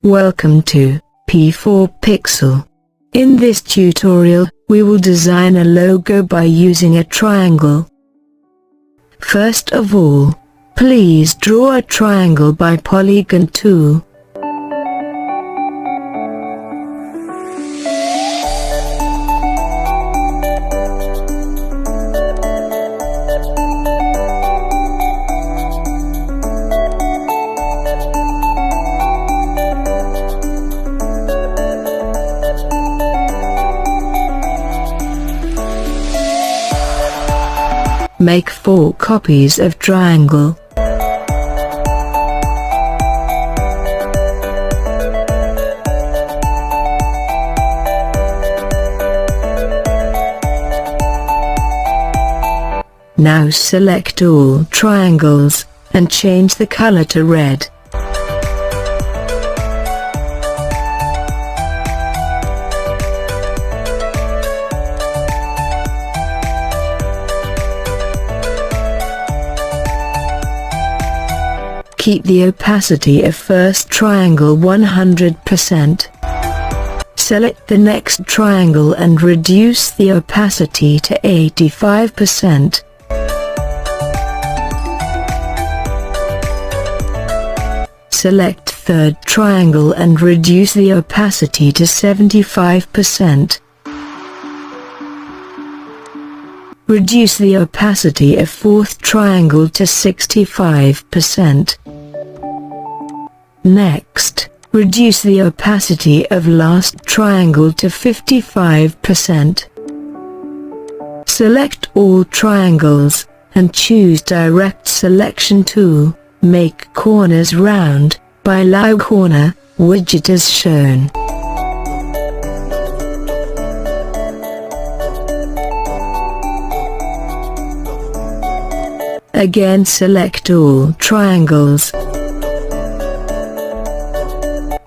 Welcome to P4 Pixel. In this tutorial, we will design a logo by using a triangle. First of all, please draw a triangle by Polygon tool. Make 4 copies of triangle. Now select all triangles, and change the color to red. Keep the opacity of first triangle 100%. Select the next triangle and reduce the opacity to 85%. Select third triangle and reduce the opacity to 75%. Reduce the opacity of fourth triangle to 65%. Next, reduce the opacity of last triangle to 55%. Select all triangles, and choose Direct Selection tool. Make corners round, by Allow Corner, widget as shown. Again select all triangles,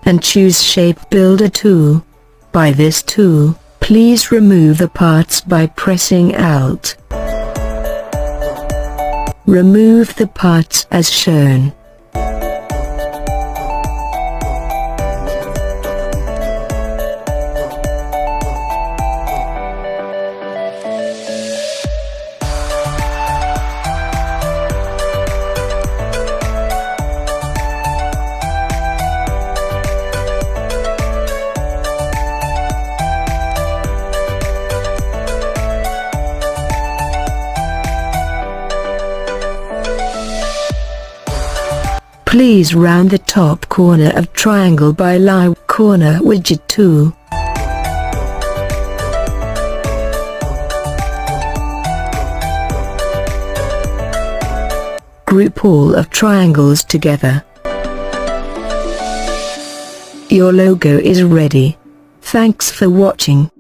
and choose Shape Builder tool. By this tool, please remove the parts by pressing Alt. Remove the parts as shown. Please round the top corner of triangle by Allow Corner widget tool. Group all of triangles together. Your logo is ready. Thanks for watching.